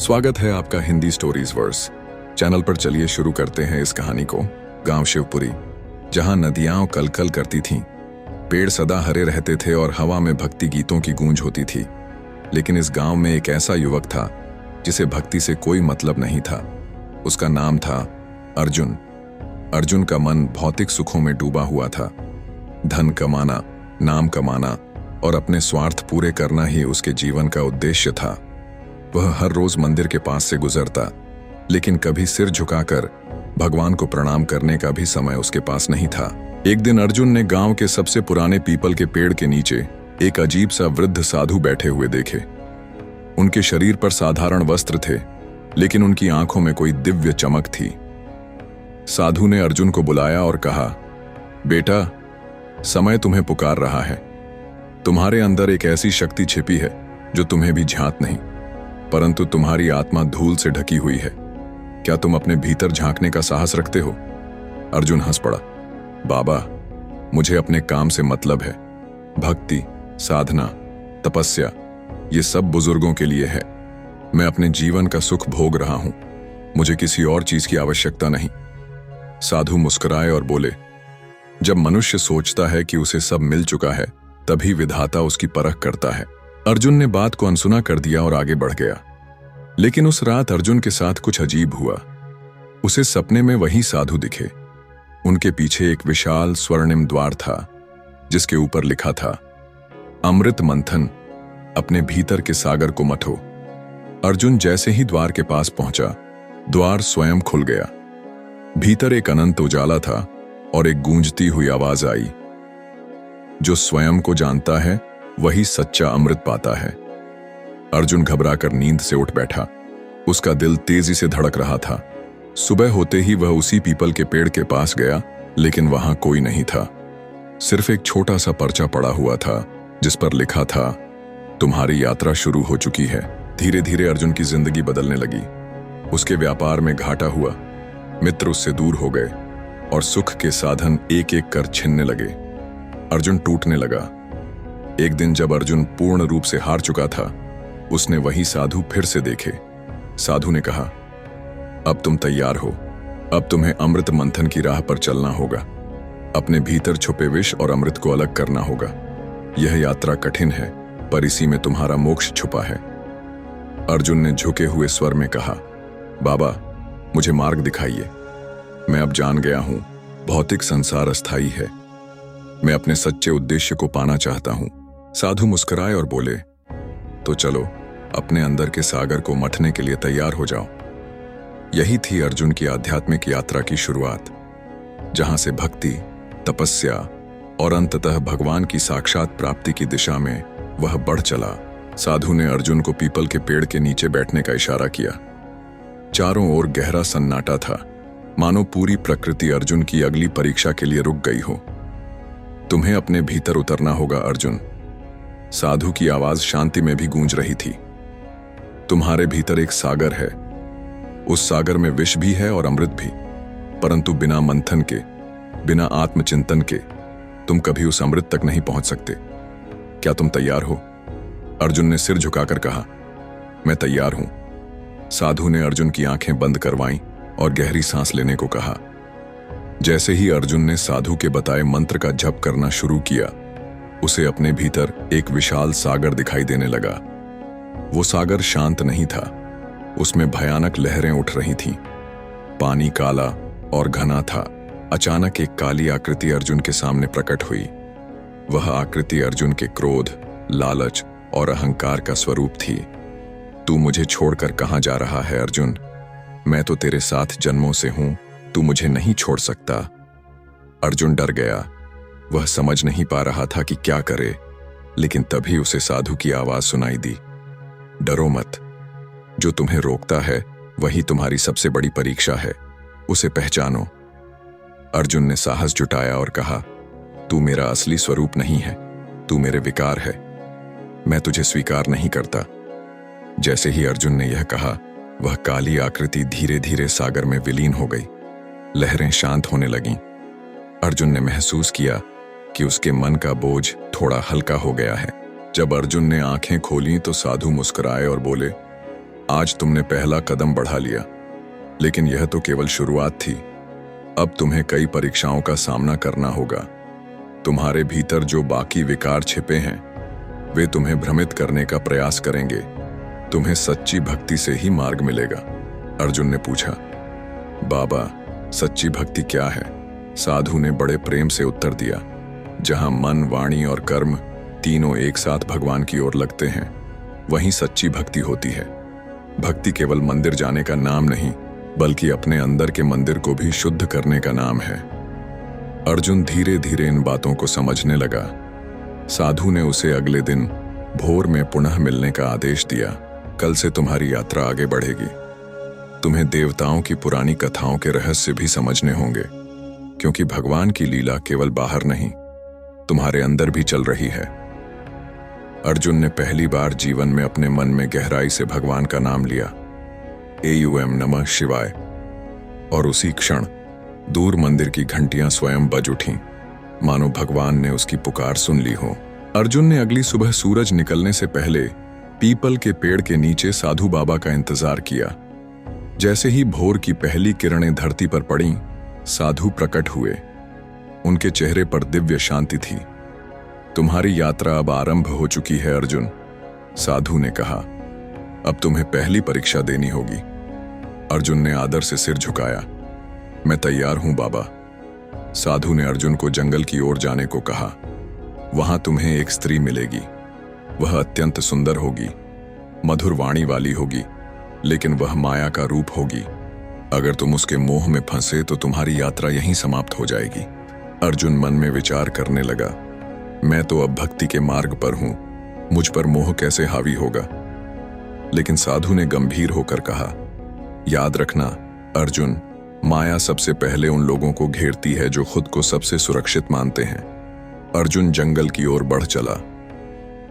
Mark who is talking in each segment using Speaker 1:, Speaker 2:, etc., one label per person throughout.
Speaker 1: स्वागत है आपका हिंदी स्टोरीज वर्स चैनल पर। चलिए शुरू करते हैं इस कहानी को। गांव शिवपुरी, जहां नदियां कलकल करती थीं, पेड़ सदा हरे रहते थे और हवा में भक्ति गीतों की गूंज होती थी। लेकिन इस गांव में एक ऐसा युवक था जिसे भक्ति से कोई मतलब नहीं था। उसका नाम था अर्जुन। अर्जुन का मन भौतिक सुखों में डूबा हुआ था। धन कमाना, नाम कमाना और अपने स्वार्थ पूरे करना ही उसके जीवन का उद्देश्य था। वह हर रोज मंदिर के पास से गुजरता, लेकिन कभी सिर झुकाकर भगवान को प्रणाम करने का भी समय उसके पास नहीं था। एक दिन अर्जुन ने गांव के सबसे पुराने पीपल के पेड़ के नीचे एक अजीब सा वृद्ध साधु बैठे हुए देखे। उनके शरीर पर साधारण वस्त्र थे, लेकिन उनकी आंखों में कोई दिव्य चमक थी। साधु ने अर्जुन को बुलाया और कहा, बेटा, समय तुम्हें पुकार रहा है। तुम्हारे अंदर एक ऐसी शक्ति छिपी है जो तुम्हें भी झांक नहीं, परंतु तुम्हारी आत्मा धूल से ढकी हुई है। क्या तुम अपने भीतर झांकने का साहस रखते हो? अर्जुन हंस पड़ा। बाबा, मुझे अपने काम से मतलब है। भक्ति, साधना, तपस्या, ये सब बुजुर्गों के लिए है। मैं अपने जीवन का सुख भोग रहा हूं। मुझे किसी और चीज की आवश्यकता नहीं। साधु मुस्कुराए और बोले, जब मनुष्य सोचता है कि उसे सब मिल चुका है, तभी विधाता उसकी परख करता है। अर्जुन ने बात को अनसुना कर दिया और आगे बढ़ गया। लेकिन उस रात अर्जुन के साथ कुछ अजीब हुआ। उसे सपने में वही साधु दिखे। उनके पीछे एक विशाल स्वर्णिम द्वार था, जिसके ऊपर लिखा था, अमृत मंथन, अपने भीतर के सागर को मथो। अर्जुन जैसे ही द्वार के पास पहुंचा, द्वार स्वयं खुल गया। भीतर एक अनंत उजाला था और एक गूंजती हुई आवाज आई, जो स्वयं को जानता है वही सच्चा अमृत पाता है। अर्जुन घबराकर नींद से उठ बैठा। उसका दिल तेजी से धड़क रहा था। सुबह होते ही वह उसी पीपल के पेड़ के पास गया, लेकिन वहां कोई नहीं था। सिर्फ एक छोटा सा पर्चा पड़ा हुआ था, जिस पर लिखा था, तुम्हारी यात्रा शुरू हो चुकी है। धीरे धीरे अर्जुन की जिंदगी बदलने लगी। उसके व्यापार में घाटा हुआ, मित्र उससे दूर हो गए और सुख के साधन एक एक कर छिनने लगे। अर्जुन टूटने लगा। एक दिन जब अर्जुन पूर्ण रूप से हार चुका था, उसने वही साधु फिर से देखे। साधु ने कहा, अब तुम तैयार हो। अब तुम्हें अमृत मंथन की राह पर चलना होगा। अपने भीतर छुपे विष और अमृत को अलग करना होगा। यह यात्रा कठिन है, पर इसी में तुम्हारा मोक्ष छुपा है। अर्जुन ने झुके हुए स्वर में कहा, बाबा, मुझे मार्ग दिखाइए। मैं अब जान गया हूं, भौतिक संसार अस्थायी है। मैं अपने सच्चे उद्देश्य को पाना चाहता हूं। साधु मुस्कुराए और बोले, तो चलो, अपने अंदर के सागर को मथने के लिए तैयार हो जाओ। यही थी अर्जुन की आध्यात्मिक यात्रा की शुरुआत, जहां से भक्ति, तपस्या और अंततः भगवान की साक्षात प्राप्ति की दिशा में वह बढ़ चला। साधु ने अर्जुन को पीपल के पेड़ के नीचे बैठने का इशारा किया। चारों ओर गहरा सन्नाटा था, मानो पूरी प्रकृति अर्जुन की अगली परीक्षा के लिए रुक गई हो। तुम्हें अपने भीतर उतरना होगा अर्जुन। साधु की आवाज शांति में भी गूंज रही थी। तुम्हारे भीतर एक सागर है। उस सागर में विष भी है और अमृत भी, परंतु बिना मंथन के, बिना आत्मचिंतन के तुम कभी उस अमृत तक नहीं पहुंच सकते। क्या तुम तैयार हो? अर्जुन ने सिर झुकाकर कहा, मैं तैयार हूं। साधु ने अर्जुन की आंखें बंद करवाईं और गहरी सांस लेने को कहा। जैसे ही अर्जुन ने साधु के बताए मंत्र का जप करना शुरू किया, उसे अपने भीतर एक विशाल सागर दिखाई देने लगा। वो सागर शांत नहीं था, उसमें भयानक लहरें उठ रही थीं। पानी काला और घना था। अचानक एक काली आकृति अर्जुन के सामने प्रकट हुई। वह आकृति अर्जुन के क्रोध, लालच और अहंकार का स्वरूप थी। तू मुझे छोड़कर कहां जा रहा है अर्जुन? मैं तो तेरे साथ जन्मों से हूं, तू मुझे नहीं छोड़ सकता। अर्जुन डर गया। वह समझ नहीं पा रहा था कि क्या करे, लेकिन तभी उसे साधु की आवाज सुनाई दी, डरो मत। जो तुम्हें रोकता है वही तुम्हारी सबसे बड़ी परीक्षा है, उसे पहचानो। अर्जुन ने साहस जुटाया और कहा, तू मेरा असली स्वरूप नहीं है, तू मेरे विकार है। मैं तुझे स्वीकार नहीं करता। जैसे ही अर्जुन ने यह कहा, वह काली आकृति धीरे धीरे सागर में विलीन हो गई। लहरें शांत होने लगीं। अर्जुन ने महसूस किया कि उसके मन का बोझ थोड़ा हल्का हो गया है। जब अर्जुन ने आंखें खोलीं तो साधु मुस्कुराए और बोले, आज तुमने पहला कदम बढ़ा लिया, लेकिन यह तो केवल शुरुआत थी। अब तुम्हें कई परीक्षाओं का सामना करना होगा। तुम्हारे भीतर जो बाकी विकार छिपे हैं, वे तुम्हें भ्रमित करने का प्रयास करेंगे। तुम्हें सच्ची भक्ति से ही मार्ग मिलेगा। अर्जुन ने पूछा, बाबा, सच्ची भक्ति क्या है? साधु ने बड़े प्रेम से उत्तर दिया, जहां मन, वाणी और कर्म तीनों एक साथ भगवान की ओर लगते हैं, वहीं सच्ची भक्ति होती है। भक्ति केवल मंदिर जाने का नाम नहीं, बल्कि अपने अंदर के मंदिर को भी शुद्ध करने का नाम है। अर्जुन धीरे धीरे इन बातों को समझने लगा। साधु ने उसे अगले दिन भोर में पुनः मिलने का आदेश दिया। कल से तुम्हारी यात्रा आगे बढ़ेगी। तुम्हें देवताओं की पुरानी कथाओं के रहस्य भी समझने होंगे, क्योंकि भगवान की लीला केवल बाहर नहीं, तुम्हारे अंदर भी चल रही है। अर्जुन ने पहली बार जीवन में अपने मन में गहराई से भगवान का नाम लिया, एयूएम नमः शिवाय, और उसी क्षण दूर मंदिर की घंटियां स्वयं बज उठीं, मानो भगवान ने उसकी पुकार सुन ली हो। अर्जुन ने अगली सुबह सूरज निकलने से पहले पीपल के पेड़ के नीचे साधु बाबा का इंतजार किया। जैसे ही भोर की पहली किरणें धरती पर पड़ीं, साधु प्रकट हुए। उनके चेहरे पर दिव्य शांति थी। तुम्हारी यात्रा अब आरंभ हो चुकी है अर्जुन, साधु ने कहा। अब तुम्हें पहली परीक्षा देनी होगी। अर्जुन ने आदर से सिर झुकाया। मैं तैयार हूं बाबा। साधु ने अर्जुन को जंगल की ओर जाने को कहा। वहां तुम्हें एक स्त्री मिलेगी। वह अत्यंत सुंदर होगी, मधुर वाणी वाली होगी, लेकिन वह माया का रूप होगी। अगर तुम उसके मोह में फंसे तो तुम्हारी यात्रा यहीं समाप्त हो जाएगी। अर्जुन मन में विचार करने लगा, मैं तो अब भक्ति के मार्ग पर हूं, मुझ पर मोह कैसे हावी होगा? लेकिन साधु ने गंभीर होकर कहा, याद रखना अर्जुन, माया सबसे पहले उन लोगों को घेरती है जो खुद को सबसे सुरक्षित मानते हैं। अर्जुन जंगल की ओर बढ़ चला।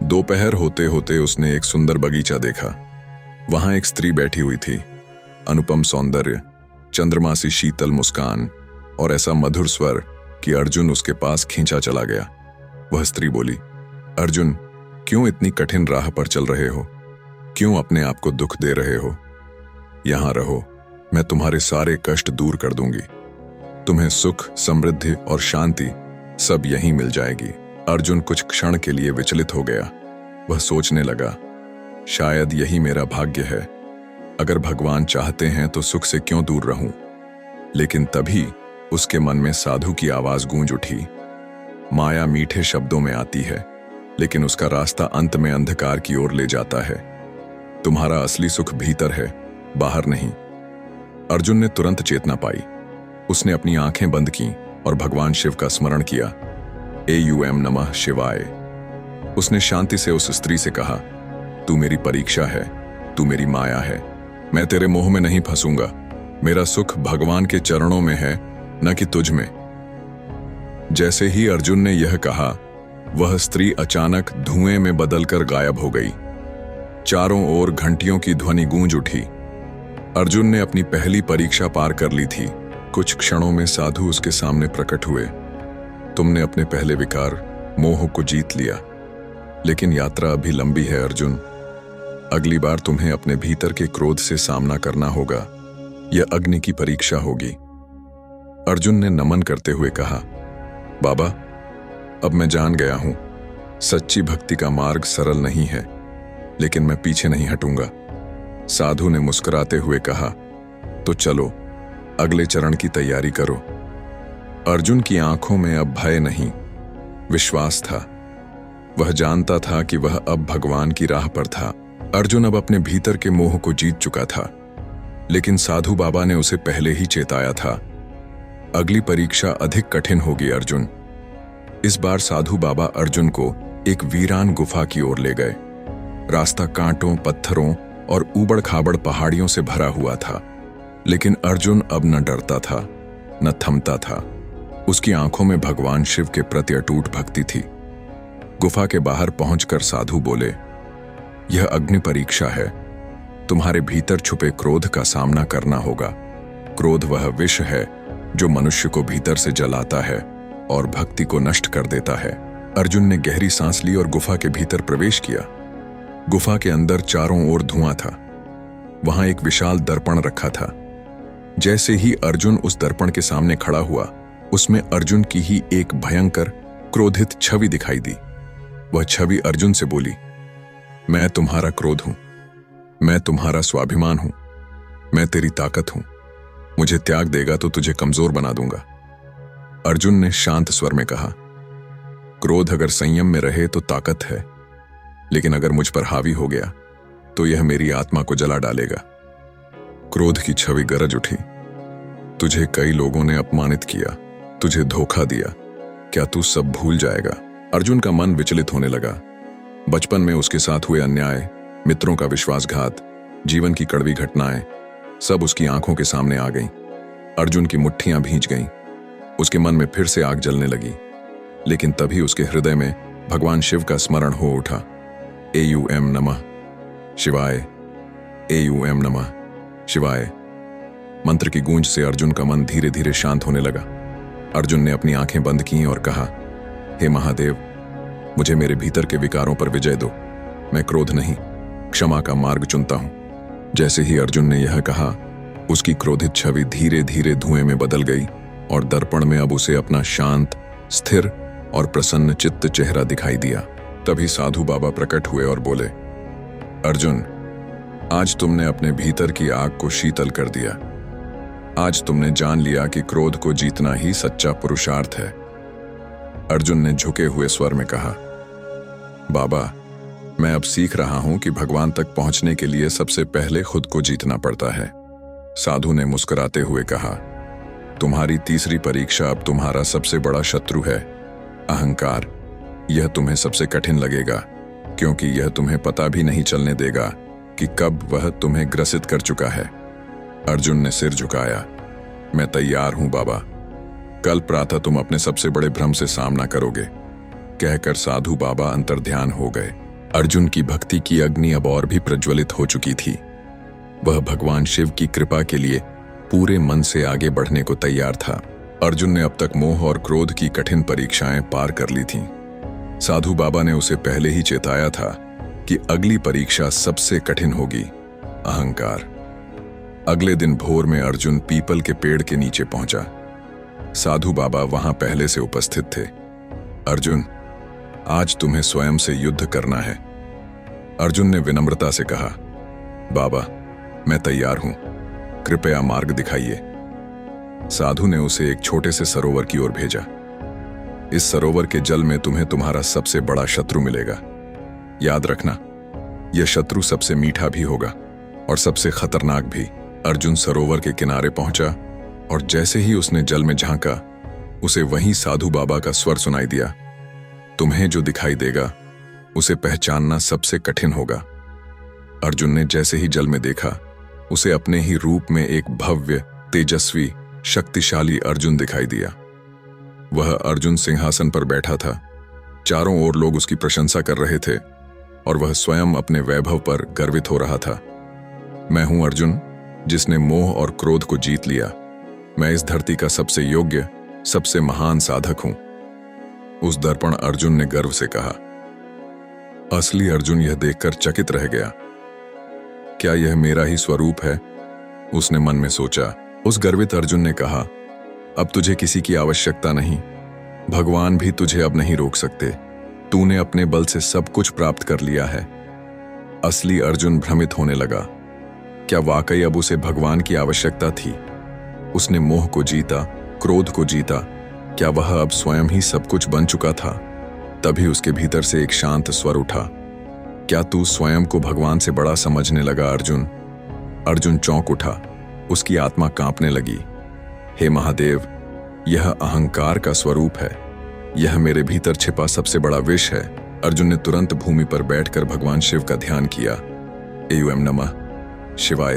Speaker 1: दोपहर होते होते उसने एक सुंदर बगीचा देखा। वहां एक स्त्री बैठी हुई थी, अनुपम सौंदर्य, चंद्रमा सी शीतल मुस्कान और ऐसा मधुर स्वर कि अर्जुन उसके पास खींचा चला गया। वह स्त्री बोली, अर्जुन, क्यों इतनी कठिन राह पर चल रहे हो? क्यों अपने आप को दुख दे रहे हो? यहां रहो, मैं तुम्हारे सारे कष्ट दूर कर दूंगी। तुम्हें सुख, समृद्धि और शांति सब यहीं मिल जाएगी। अर्जुन कुछ क्षण के लिए विचलित हो गया। वह सोचने लगा, शायद यही मेरा भाग्य है। अगर भगवान चाहते हैं तो सुख से क्यों दूर रहूं? लेकिन तभी उसके मन में साधु की आवाज गूंज उठी। माया मीठे शब्दों में आती है, लेकिन उसका रास्ता अंत में अंधकार की ओर ले जाता है। तुम्हारा असली सुख भीतर है, बाहर नहीं। अर्जुन ने तुरंत चेतना पाई। उसने अपनी आंखें बंद की और भगवान शिव का स्मरण किया, एयूएम नमः शिवाय। उसने शांति से उस स्त्री से कहा, तू मेरी परीक्षा है, तू मेरी माया है। मैं तेरे मोह में नहीं फंसूंगा। मेरा सुख भगवान के चरणों में है, न कि तुझ में। जैसे ही अर्जुन ने यह कहा, वह स्त्री अचानक धुएं में बदलकर गायब हो गई। चारों ओर घंटियों की ध्वनि गूंज उठी। अर्जुन ने अपनी पहली परीक्षा पार कर ली थी। कुछ क्षणों में साधु उसके सामने प्रकट हुए। तुमने अपने पहले विकार, मोह को जीत लिया, लेकिन यात्रा अभी लंबी है अर्जुन। अगली बार तुम्हें अपने भीतर के क्रोध से सामना करना होगा। यह अग्नि की परीक्षा होगी। अर्जुन ने नमन करते हुए कहा, बाबा, अब मैं जान गया हूं, सच्ची भक्ति का मार्ग सरल नहीं है, लेकिन मैं पीछे नहीं हटूंगा। साधु ने मुस्कुराते हुए कहा, तो चलो, अगले चरण की तैयारी करो। अर्जुन की आंखों में अब भय नहीं, विश्वास था। वह जानता था कि वह अब भगवान की राह पर था। अर्जुन अब अपने भीतर के मोह को जीत चुका था, लेकिन साधु बाबा ने उसे पहले ही चेताया था, अगली परीक्षा अधिक कठिन होगी अर्जुन। इस बार साधु बाबा अर्जुन को एक वीरान गुफा की ओर ले गए। रास्ता कांटों, पत्थरों और ऊबड़-खाबड़ पहाड़ियों से भरा हुआ था, लेकिन अर्जुन अब न डरता था, न थमता था। उसकी आंखों में भगवान शिव के प्रति अटूट भक्ति थी। गुफा के बाहर पहुंचकर साधु बोले, यह अग्नि परीक्षा है। तुम्हारे भीतर छुपे क्रोध का सामना करना होगा। क्रोध वह विष है जो मनुष्य को भीतर से जलाता है और भक्ति को नष्ट कर देता है। अर्जुन ने गहरी सांस ली और गुफा के भीतर प्रवेश किया। गुफा के अंदर चारों ओर धुआं था। वहां एक विशाल दर्पण रखा था। जैसे ही अर्जुन उस दर्पण के सामने खड़ा हुआ, उसमें अर्जुन की ही एक भयंकर क्रोधित छवि दिखाई दी। वह छवि अर्जुन से बोली, मैं तुम्हारा क्रोध हूं, मैं तुम्हारा स्वाभिमान हूं, मैं तेरी ताकत हूं। मुझे त्याग देगा तो तुझे कमजोर बना दूंगा। अर्जुन ने शांत स्वर में कहा, क्रोध अगर संयम में रहे तो ताकत है, लेकिन अगर मुझ पर हावी हो गया तो यह मेरी आत्मा को जला डालेगा। क्रोध की छवि गरज उठी, तुझे कई लोगों ने अपमानित किया, तुझे धोखा दिया, क्या तू सब भूल जाएगा? अर्जुन का मन विचलित होने लगा। बचपन में उसके साथ हुए अन्याय, मित्रों का विश्वासघात, जीवन की कड़वी घटनाएं सब उसकी आंखों के सामने आ गईं। अर्जुन की मुट्ठियां भींच गईं। उसके मन में फिर से आग जलने लगी। लेकिन तभी उसके हृदय में भगवान शिव का स्मरण हो उठा। एयूएम नमः शिवाय, एयूएम नमः शिवाय। मंत्र की गूंज से अर्जुन का मन धीरे धीरे शांत होने लगा। अर्जुन ने अपनी आंखें बंद की और कहा, हे महादेव, मुझे मेरे भीतर के विकारों पर विजय दो। मैं क्रोध नहीं, क्षमा का मार्ग चुनता हूं। जैसे ही अर्जुन ने यह कहा, उसकी क्रोधित छवि धीरे धीरे धुएं में बदल गई और दर्पण में अब उसे अपना शांत, स्थिर और प्रसन्न चित्त चेहरा दिखाई दिया। तभी साधु बाबा प्रकट हुए और बोले, अर्जुन, आज तुमने अपने भीतर की आग को शीतल कर दिया। आज तुमने जान लिया कि क्रोध को जीतना ही सच्चा पुरुषार्थ है। अर्जुन ने झुके हुए स्वर में कहा, बाबा, मैं अब सीख रहा हूं कि भगवान तक पहुंचने के लिए सबसे पहले खुद को जीतना पड़ता है। साधु ने मुस्कुराते हुए कहा, तुम्हारी तीसरी परीक्षा अब तुम्हारा सबसे बड़ा शत्रु है, अहंकार। यह तुम्हें सबसे कठिन लगेगा, क्योंकि यह तुम्हें पता भी नहीं चलने देगा कि कब वह तुम्हें ग्रसित कर चुका है। अर्जुन ने सिर झुकाया, मैं तैयार हूं बाबा। कल प्रातः तुम अपने सबसे बड़े भ्रम से सामना करोगे, कहकर साधु बाबा अंतर्ध्यान हो गए। अर्जुन की भक्ति की अग्नि अब और भी प्रज्वलित हो चुकी थी। वह भगवान शिव की कृपा के लिए पूरे मन से आगे बढ़ने को तैयार था। अर्जुन ने अब तक मोह और क्रोध की कठिन परीक्षाएं पार कर ली थीं। साधु बाबा ने उसे पहले ही चेताया था कि अगली परीक्षा सबसे कठिन होगी, अहंकार। अगले दिन भोर में अर्जुन पीपल के पेड़ के नीचे पहुंचा। साधु बाबा वहां पहले से उपस्थित थे। अर्जुन, आज तुम्हें स्वयं से युद्ध करना है। अर्जुन ने विनम्रता से कहा, बाबा, मैं तैयार हूं, कृपया मार्ग दिखाइए। साधु ने उसे एक छोटे से सरोवर की ओर भेजा। इस सरोवर के जल में तुम्हें तुम्हारा सबसे बड़ा शत्रु मिलेगा। याद रखना, यह शत्रु सबसे मीठा भी होगा और सबसे खतरनाक भी। अर्जुन सरोवर के किनारे पहुंचा और जैसे ही उसने जल में झांका, उसे वहीं साधु बाबा का स्वर सुनाई दिया, तुम्हें जो दिखाई देगा उसे पहचानना सबसे कठिन होगा। अर्जुन ने जैसे ही जल में देखा, उसे अपने ही रूप में एक भव्य, तेजस्वी, शक्तिशाली अर्जुन दिखाई दिया। वह अर्जुन सिंहासन पर बैठा था। चारों ओर लोग उसकी प्रशंसा कर रहे थे और वह स्वयं अपने वैभव पर गर्वित हो रहा था। मैं हूं अर्जुन, जिसने मोह और क्रोध को जीत लिया। मैं इस धरती का सबसे योग्य, सबसे महान साधक हूं। उस दर्पण अर्जुन ने गर्व से कहा। असली अर्जुन यह देखकर चकित रह गया। क्या यह मेरा ही स्वरूप है? उसने मन में सोचा। उस गर्वित अर्जुन ने कहा, अब तुझे किसी की आवश्यकता नहीं। भगवान भी तुझे अब नहीं रोक सकते। तूने अपने बल से सब कुछ प्राप्त कर लिया है। असली अर्जुन भ्रमित होने लगा। क्या वाकई अब उसे भगवान की आवश्यकता थी? उसने मोह को जीता, क्रोध को जीता। क्या वह अब स्वयं ही सब कुछ बन चुका था? तभी उसके भीतर से एक शांत स्वर उठा, क्या तू स्वयं को भगवान से बड़ा समझने लगा अर्जुन? अर्जुन चौंक उठा। उसकी आत्मा कांपने लगी। हे महादेव, यह अहंकार का स्वरूप है। यह मेरे भीतर छिपा सबसे बड़ा विष है। अर्जुन ने तुरंत भूमि पर बैठकर भगवान शिव का ध्यान किया। एयूएम नमः शिवाय।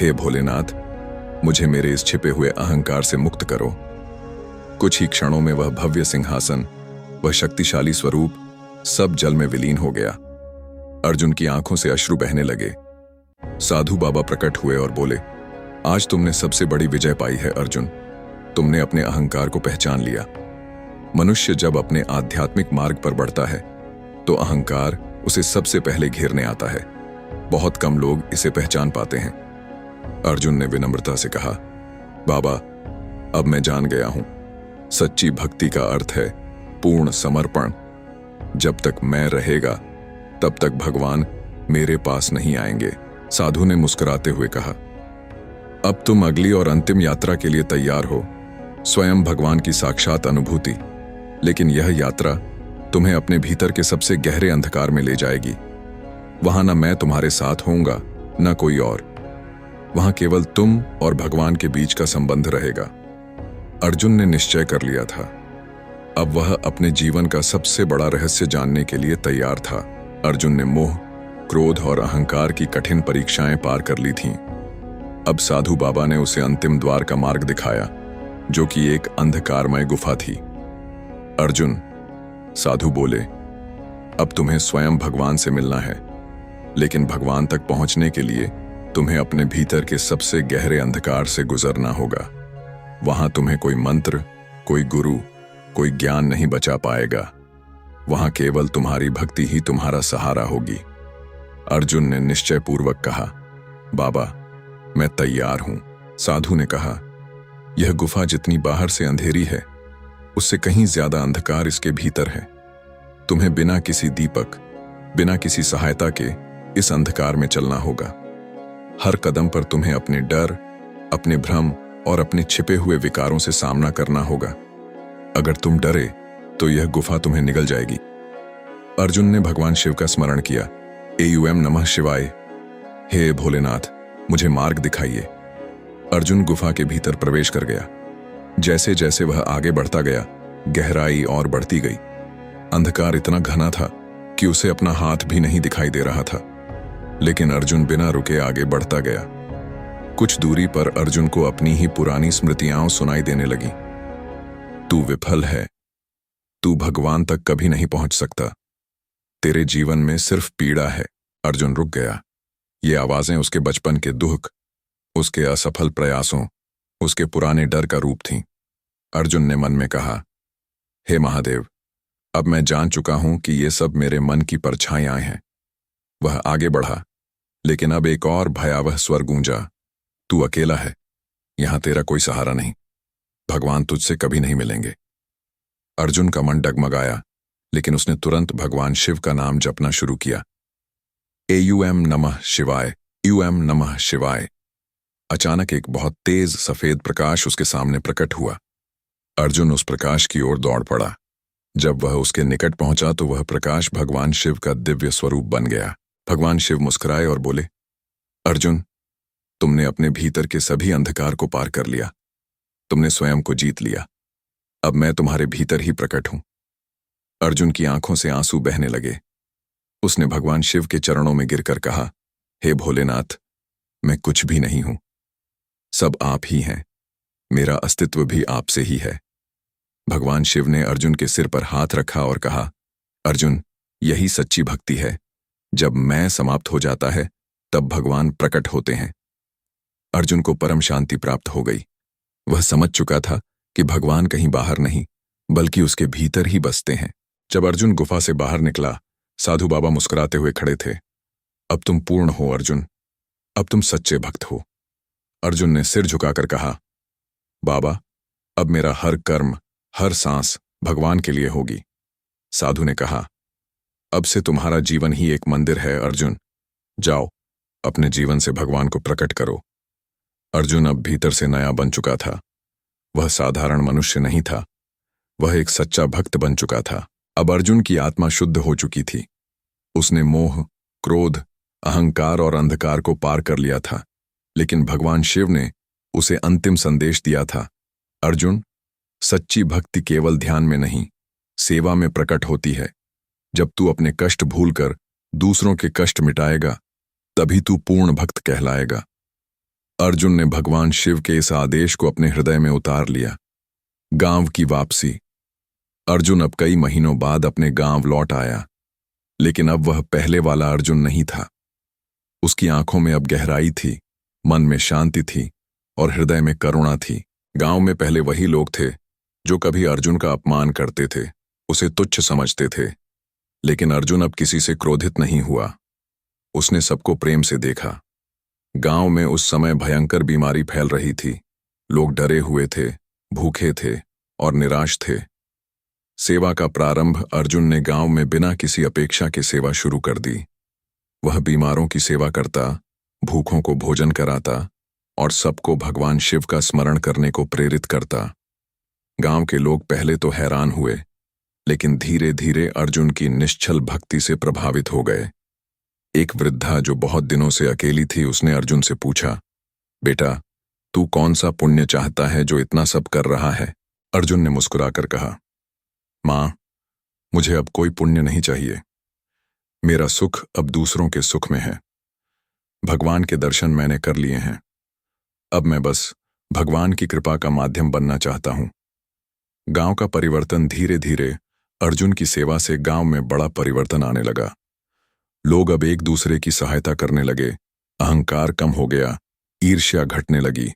Speaker 1: हे भोलेनाथ, मुझे मेरे इस छिपे हुए अहंकार से मुक्त करो। कुछ ही क्षणों में वह भव्य सिंहासन, वह शक्तिशाली स्वरूप सब जल में विलीन हो गया। अर्जुन की आंखों से अश्रु बहने लगे। साधु बाबा प्रकट हुए और बोले, आज तुमने सबसे बड़ी विजय पाई है अर्जुन। तुमने अपने अहंकार को पहचान लिया। मनुष्य जब अपने आध्यात्मिक मार्ग पर बढ़ता है तो अहंकार उसे सबसे पहले घेरने आता है। बहुत कम लोग इसे पहचान पाते हैं। अर्जुन ने विनम्रता से कहा, बाबा, अब मैं जान गया हूं। सच्ची भक्ति का अर्थ है पूर्ण समर्पण। जब तक मैं रहेगा तब तक भगवान मेरे पास नहीं आएंगे। साधु ने मुस्कुराते हुए कहा, अब तुम अगली और अंतिम यात्रा के लिए तैयार हो, स्वयं भगवान की साक्षात अनुभूति। लेकिन यह यात्रा तुम्हें अपने भीतर के सबसे गहरे अंधकार में ले जाएगी। वहां न मैं तुम्हारे साथ होऊंगा न कोई और। वहां केवल तुम और भगवान के बीच का संबंध रहेगा। अर्जुन ने निश्चय कर लिया था, अब वह अपने जीवन का सबसे बड़ा रहस्य जानने के लिए तैयार था। अर्जुन ने मोह, क्रोध और अहंकार की कठिन परीक्षाएं पार कर ली थीं। अब साधु बाबा ने उसे अंतिम द्वार का मार्ग दिखाया, जो कि एक अंधकारमय गुफा थी। अर्जुन, साधु बोले, अब तुम्हें स्वयं भगवान से मिलना है, लेकिन भगवान तक पहुंचने के लिए तुम्हें अपने भीतर के सबसे गहरे अंधकार से गुजरना होगा। वहां तुम्हें कोई मंत्र, कोई गुरु, कोई ज्ञान नहीं बचा पाएगा। वहां केवल तुम्हारी भक्ति ही तुम्हारा सहारा होगी। अर्जुन ने निश्चय पूर्वक कहा, बाबा, मैं तैयार हूं। साधु ने कहा, यह गुफा जितनी बाहर से अंधेरी है, उससे कहीं ज्यादा अंधकार इसके भीतर है। तुम्हें बिना किसी दीपक, बिना किसी सहायता के इस अंधकार में चलना होगा। हर कदम पर तुम्हें अपने डर, अपने भ्रम और अपने छिपे हुए विकारों से सामना करना होगा। अगर तुम डरे तो यह गुफा तुम्हें निगल जाएगी। अर्जुन ने भगवान शिव का स्मरण किया, एयूएम नमः शिवाय। हे भोलेनाथ, मुझे मार्ग दिखाइए। अर्जुन गुफा के भीतर प्रवेश कर गया। जैसे जैसे वह आगे बढ़ता गया, गहराई और बढ़ती गई। अंधकार इतना घना था कि उसे अपना हाथ भी नहीं दिखाई दे रहा था, लेकिन अर्जुन बिना रुके आगे बढ़ता गया। कुछ दूरी पर अर्जुन को अपनी ही पुरानी स्मृतियां सुनाई देने लगी। तू विफल है, तू भगवान तक कभी नहीं पहुंच सकता, तेरे जीवन में सिर्फ पीड़ा है। अर्जुन रुक गया। ये आवाजें उसके बचपन के दुख, उसके असफल प्रयासों, उसके पुराने डर का रूप थीं। अर्जुन ने मन में कहा, हे महादेव, अब मैं जान चुका हूं कि ये सब मेरे मन की परछाइयां हैं। वह आगे बढ़ा, लेकिन अब एक और भयावह स्वर गूंजा, तू अकेला है, यहां तेरा कोई सहारा नहीं, भगवान तुझसे कभी नहीं मिलेंगे। अर्जुन का मन डगमगाया, लेकिन उसने तुरंत भगवान शिव का नाम जपना शुरू किया। एयूएम नमः शिवाय, यूएम नमः शिवाय। अचानक एक बहुत तेज सफेद प्रकाश उसके सामने प्रकट हुआ। अर्जुन उस प्रकाश की ओर दौड़ पड़ा। जब वह उसके निकट पहुंचा तो वह प्रकाश भगवान शिव का दिव्य स्वरूप बन गया। भगवान शिव मुस्कुराए और बोले, अर्जुन, तुमने अपने भीतर के सभी अंधकार को पार कर लिया, तुमने स्वयं को जीत लिया। अब मैं तुम्हारे भीतर ही प्रकट हूं। अर्जुन की आंखों से आंसू बहने लगे। उसने भगवान शिव के चरणों में गिरकर कहा, हे भोलेनाथ, मैं कुछ भी नहीं हूं, सब आप ही हैं, मेरा अस्तित्व भी आपसे ही है। भगवान शिव ने अर्जुन के सिर पर हाथ रखा और कहा, अर्जुन, यही सच्ची भक्ति है। जब मैं समाप्त हो जाता है तब भगवान प्रकट होते हैं। अर्जुन को परम शांति प्राप्त हो गई। वह समझ चुका था कि भगवान कहीं बाहर नहीं, बल्कि उसके भीतर ही बसते हैं। जब अर्जुन गुफा से बाहर निकला, साधु बाबा मुस्कुराते हुए खड़े थे। अब तुम पूर्ण हो अर्जुन, अब तुम सच्चे भक्त हो। अर्जुन ने सिर झुकाकर कहा, बाबा, अब मेरा हर कर्म, हर सांस भगवान के लिए होगी। साधु ने कहा, अब से तुम्हारा जीवन ही एक मंदिर है अर्जुन, जाओ अपने जीवन से भगवान को प्रकट करो। अर्जुन अब भीतर से नया बन चुका था। वह साधारण मनुष्य नहीं था, वह एक सच्चा भक्त बन चुका था। अब अर्जुन की आत्मा शुद्ध हो चुकी थी। उसने मोह, क्रोध, अहंकार और अंधकार को पार कर लिया था। लेकिन भगवान शिव ने उसे अंतिम संदेश दिया था, अर्जुन, सच्ची भक्ति केवल ध्यान में नहीं, सेवा में प्रकट होती है। जब तू अपने कष्ट भूलकर दूसरों के कष्ट मिटाएगा, तभी तू पूर्ण भक्त कहलाएगा। अर्जुन ने भगवान शिव के इस आदेश को अपने हृदय में उतार लिया। गांव की वापसी। अर्जुन अब कई महीनों बाद अपने गांव लौट आया, लेकिन अब वह पहले वाला अर्जुन नहीं था। उसकी आंखों में अब गहराई थी, मन में शांति थी और हृदय में करुणा थी। गांव में पहले वही लोग थे जो कभी अर्जुन का अपमान करते थे, उसे तुच्छ समझते थे, लेकिन अर्जुन अब किसी से क्रोधित नहीं हुआ। उसने सबको प्रेम से देखा। गांव में उस समय भयंकर बीमारी फैल रही थी। लोग डरे हुए थे, भूखे थे और निराश थे। सेवा का प्रारंभ अर्जुन ने गांव में बिना किसी अपेक्षा के सेवा शुरू कर दी। वह बीमारों की सेवा करता, भूखों को भोजन कराता और सबको भगवान शिव का स्मरण करने को प्रेरित करता। गांव के लोग पहले तो हैरान हुए, लेकिन धीरे धीरे अर्जुन की निश्चल भक्ति से प्रभावित हो गए। एक वृद्धा जो बहुत दिनों से अकेली थी, उसने अर्जुन से पूछा, बेटा, तू कौन सा पुण्य चाहता है जो इतना सब कर रहा है? अर्जुन ने मुस्कुराकर कहा, मां, मुझे अब कोई पुण्य नहीं चाहिए। मेरा सुख अब दूसरों के सुख में है। भगवान के दर्शन मैंने कर लिए हैं। अब मैं बस भगवान की कृपा का माध्यम बनना चाहता हूं। गांव का परिवर्तन धीरे धीरे अर्जुन की सेवा से गांव में बड़ा परिवर्तन आने लगा। लोग अब एक दूसरे की सहायता करने लगे, अहंकार कम हो गया, ईर्ष्या घटने लगी।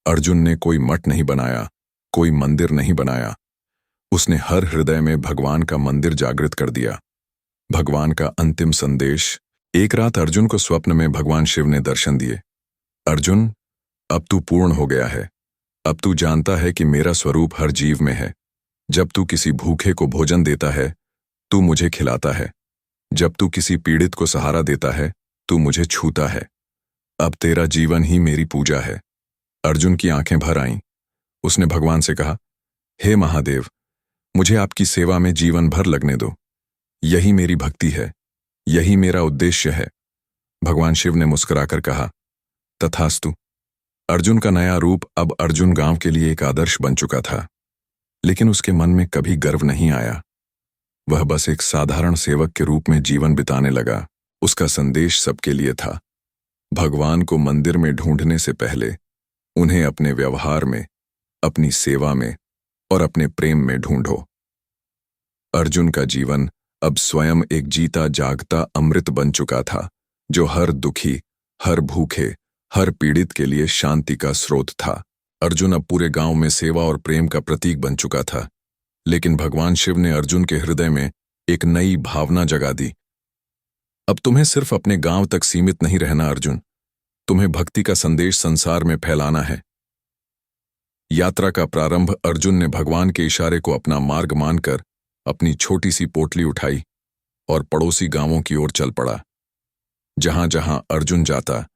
Speaker 1: अर्जुन ने कोई मठ नहीं बनाया, कोई मंदिर नहीं बनाया। उसने हर हृदय में भगवान का मंदिर जागृत कर दिया। भगवान का अंतिम संदेश। एक रात अर्जुन को स्वप्न में भगवान शिव ने दर्शन दिए। अर्जुन, अब तू पूर्ण हो गया है। अब तू जानता है कि मेरा स्वरूप हर जीव में है। जब तू किसी भूखे को भोजन देता है, तू मुझे खिलाता है। जब तू किसी पीड़ित को सहारा देता है, तू मुझे छूता है। अब तेरा जीवन ही मेरी पूजा है। अर्जुन की आंखें भर आईं। उसने भगवान से कहा, हे महादेव, मुझे आपकी सेवा में जीवन भर लगने दो। यही मेरी भक्ति है, यही मेरा उद्देश्य है। भगवान शिव ने मुस्कुराकर कहा, तथास्तु। अर्जुन का नया रूप अब अर्जुन गांव के लिए एक आदर्श बन चुका था, लेकिन उसके मन में कभी गर्व नहीं आया। वह बस एक साधारण सेवक के रूप में जीवन बिताने लगा। उसका संदेश सबके लिए था, भगवान को मंदिर में ढूंढने से पहले उन्हें अपने व्यवहार में, अपनी सेवा में और अपने प्रेम में ढूंढो। अर्जुन का जीवन अब स्वयं एक जीता जागता अमृत बन चुका था, जो हर दुखी, हर भूखे, हर पीड़ित के लिए शांति का स्रोत था। अर्जुन अब पूरे गांव में सेवा और प्रेम का प्रतीक बन चुका था। लेकिन भगवान शिव ने अर्जुन के हृदय में एक नई भावना जगा दी। अब तुम्हें सिर्फ अपने गांव तक सीमित नहीं रहना अर्जुन, तुम्हें भक्ति का संदेश संसार में फैलाना है। यात्रा का प्रारंभ अर्जुन ने भगवान के इशारे को अपना मार्ग मानकर अपनी छोटी सी पोटली उठाई और पड़ोसी गांवों की ओर चल पड़ा। जहां जहां अर्जुन जाता,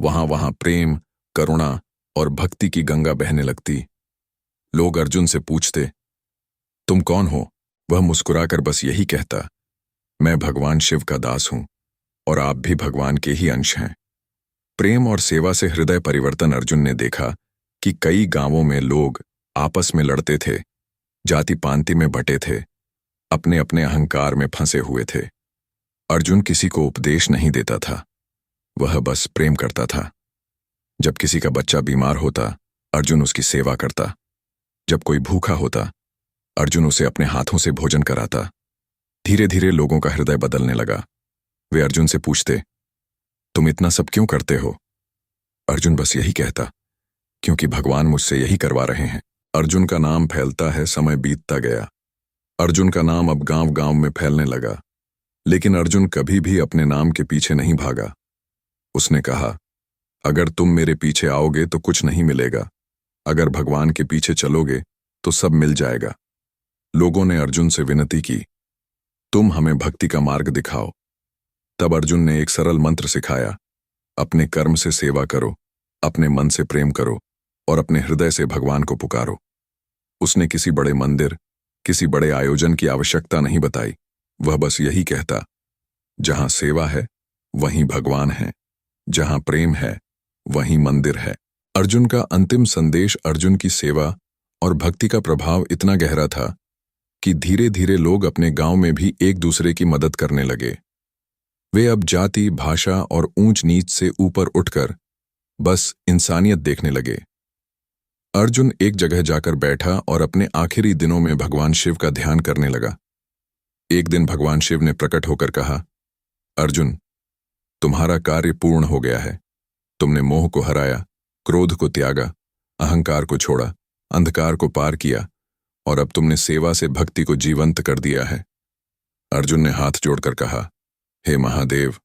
Speaker 1: वहां वहां प्रेम, करुणा और भक्ति की गंगा बहने लगती। लोग अर्जुन से पूछते, तुम कौन हो? वह मुस्कुराकर बस यही कहता, मैं भगवान शिव का दास हूं और आप भी भगवान के ही अंश हैं। प्रेम और सेवा से हृदय परिवर्तन अर्जुन ने देखा कि कई गांवों में लोग आपस में लड़ते थे, जाति पांति में बटे थे, अपने अपने अहंकार में फंसे हुए थे। अर्जुन किसी को उपदेश नहीं देता था, वह बस प्रेम करता था। जब किसी का बच्चा बीमार होता, अर्जुन उसकी सेवा करता। जब कोई भूखा होता, अर्जुन उसे अपने हाथों से भोजन कराता। धीरे धीरे लोगों का हृदय बदलने लगा। वे अर्जुन से पूछते, तुम इतना सब क्यों करते हो? अर्जुन बस यही कहता, क्योंकि भगवान मुझसे यही करवा रहे हैं। अर्जुन का नाम फैलता है, समय बीतता गया। अर्जुन का नाम अब गांव गांव में फैलने लगा। लेकिन अर्जुन कभी भी अपने नाम के पीछे नहीं भागा। उसने कहा, अगर तुम मेरे पीछे आओगे तो कुछ नहीं मिलेगा, अगर भगवान के पीछे चलोगे तो सब मिल जाएगा। लोगों ने अर्जुन से विनती की, तुम हमें भक्ति का मार्ग दिखाओ। तब अर्जुन ने एक सरल मंत्र सिखाया, अपने कर्म से सेवा करो, अपने मन से प्रेम करो और अपने हृदय से भगवान को पुकारो। उसने किसी बड़े मंदिर, किसी बड़े आयोजन की आवश्यकता नहीं बताई। वह बस यही कहता, जहां सेवा है वहीं भगवान है, जहां प्रेम है वहीं मंदिर है। अर्जुन का अंतिम संदेश, अर्जुन की सेवा और भक्ति का प्रभाव इतना गहरा था कि धीरे धीरे लोग अपने गांव में भी एक दूसरे की मदद करने लगे। वे अब जाति, भाषा और ऊंच नीच से ऊपर उठकर बस इंसानियत देखने लगे। अर्जुन एक जगह जाकर बैठा और अपने आखिरी दिनों में भगवान शिव का ध्यान करने लगा। एक दिन भगवान शिव ने प्रकट होकर कहा, अर्जुन, तुम्हारा कार्य पूर्ण हो गया है। तुमने मोह को हराया, क्रोध को त्यागा, अहंकार को छोड़ा, अंधकार को पार किया और अब तुमने सेवा से भक्ति को जीवंत कर दिया है। अर्जुन ने हाथ जोड़कर कहा, हे महादेव,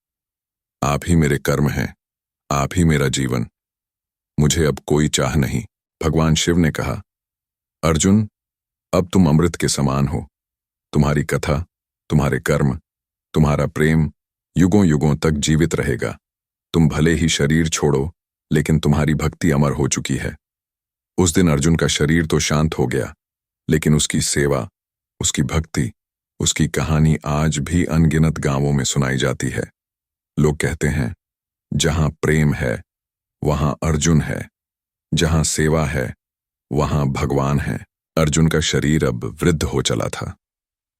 Speaker 1: आप ही मेरे कर्म हैं, आप ही मेरा जीवन, मुझे अब कोई चाह नहीं। भगवान शिव ने कहा, अर्जुन, अब तुम अमृत के समान हो। तुम्हारी कथा, तुम्हारे कर्म, तुम्हारा प्रेम युगों युगों तक जीवित रहेगा। तुम भले ही शरीर छोड़ो, लेकिन तुम्हारी भक्ति अमर हो चुकी है। उस दिन अर्जुन का शरीर तो शांत हो गया, लेकिन उसकी सेवा, उसकी भक्ति, उसकी कहानी आज भी अनगिनत गांवों में सुनाई जाती है। लोग कहते हैं, जहां प्रेम है वहां अर्जुन है, जहां सेवा है वहां भगवान है। अर्जुन का शरीर अब वृद्ध हो चला था।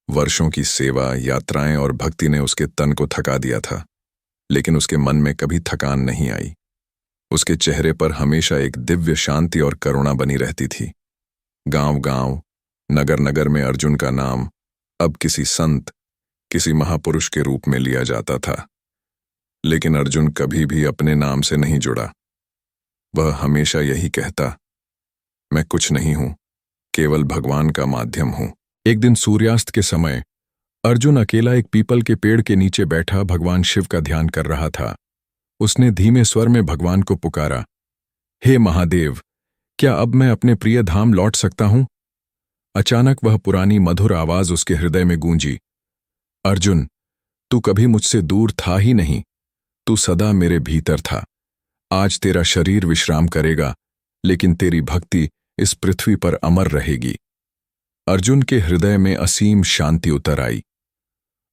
Speaker 1: वर्षों की सेवा, यात्राएं और भक्ति ने उसके तन को थका दिया था, लेकिन उसके मन में कभी थकान नहीं आई। उसके चेहरे पर हमेशा एक दिव्य शांति और करुणा बनी रहती थी। गांव-गांव, नगर-नगर में अर्जुन का नाम अब किसी संत, किसी महापुरुष के रूप में लिया जाता था। लेकिन अर्जुन कभी भी अपने नाम से नहीं जुड़ा। वह हमेशा यही कहता, मैं कुछ नहीं हूं, केवल भगवान का माध्यम हूं। एक दिन सूर्यास्त के समय अर्जुन अकेला एक पीपल के पेड़ के नीचे बैठा भगवान शिव का ध्यान कर रहा था। उसने धीमे स्वर में भगवान को पुकारा, हे महादेव, क्या अब मैं अपने प्रिय धाम लौट सकता हूं? अचानक वह पुरानी मधुर आवाज उसके हृदय में गूंजी, अर्जुन, तू कभी मुझसे दूर था ही नहीं, तू सदा मेरे भीतर था। आज तेरा शरीर विश्राम करेगा, लेकिन तेरी भक्ति इस पृथ्वी पर अमर रहेगी। अर्जुन के हृदय में असीम शांति उतर आई।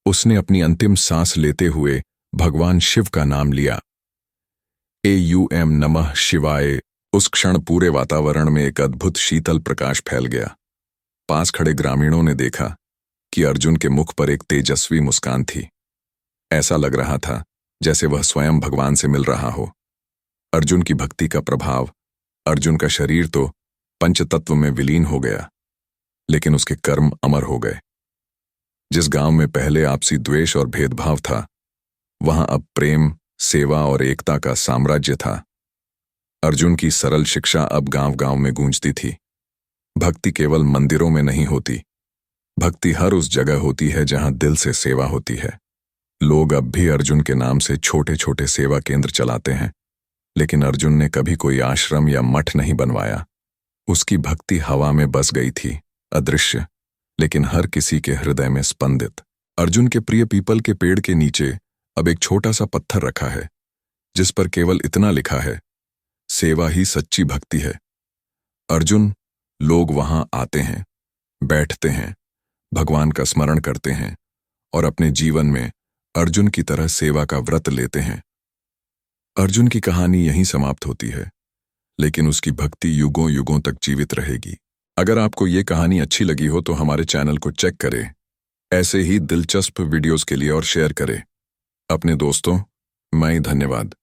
Speaker 1: उसने अपनी अंतिम सांस लेते हुए भगवान शिव का नाम लिया। एयूएम नमः शिवाय। उस क्षण पूरे वातावरण में एक अद्भुत शीतल प्रकाश फैल गया। पास खड़े ग्रामीणों ने देखा कि अर्जुन के मुख पर एक तेजस्वी मुस्कान थी। ऐसा लग रहा था जैसे वह स्वयं भगवान से मिल रहा हो। अर्जुन की भक्ति का प्रभाव, अर्जुन का शरीर तो पंचतत्व में विलीन हो गया, लेकिन उसके कर्म अमर हो गए। जिस गांव में पहले आपसी द्वेष और भेदभाव था, वहां अब प्रेम, सेवा और एकता का साम्राज्य था। अर्जुन की सरल शिक्षा अब गांव-गांव में गूंजती थी। भक्ति केवल मंदिरों में नहीं होती, भक्ति हर उस जगह होती है जहां दिल से सेवा होती है। लोग अब भी अर्जुन के नाम से छोटे-छोटे सेवा केंद्र चलाते हैं, लेकिन अर्जुन ने कभी कोई आश्रम या मठ नहीं बनवाया। उसकी भक्ति हवा में बस गई थी, अदृश्य, लेकिन हर किसी के हृदय में स्पंदित। अर्जुन के प्रिय पीपल के पेड़ के नीचे अब एक छोटा सा पत्थर रखा है, जिस पर केवल इतना लिखा है, सेवा ही सच्ची भक्ति है। अर्जुन, लोग वहां आते हैं, बैठते हैं, भगवान का स्मरण करते हैं और अपने जीवन में अर्जुन की तरह सेवा का व्रत लेते हैं। अर्जुन की कहानी यहीं समाप्त होती है, लेकिन उसकी भक्ति युगों युगों तक जीवित रहेगी। अगर आपको ये कहानी अच्छी लगी हो तो हमारे चैनल को चेक करें, ऐसे ही दिलचस्प वीडियोस के लिए, और शेयर करें अपने दोस्तों। मैं धन्यवाद।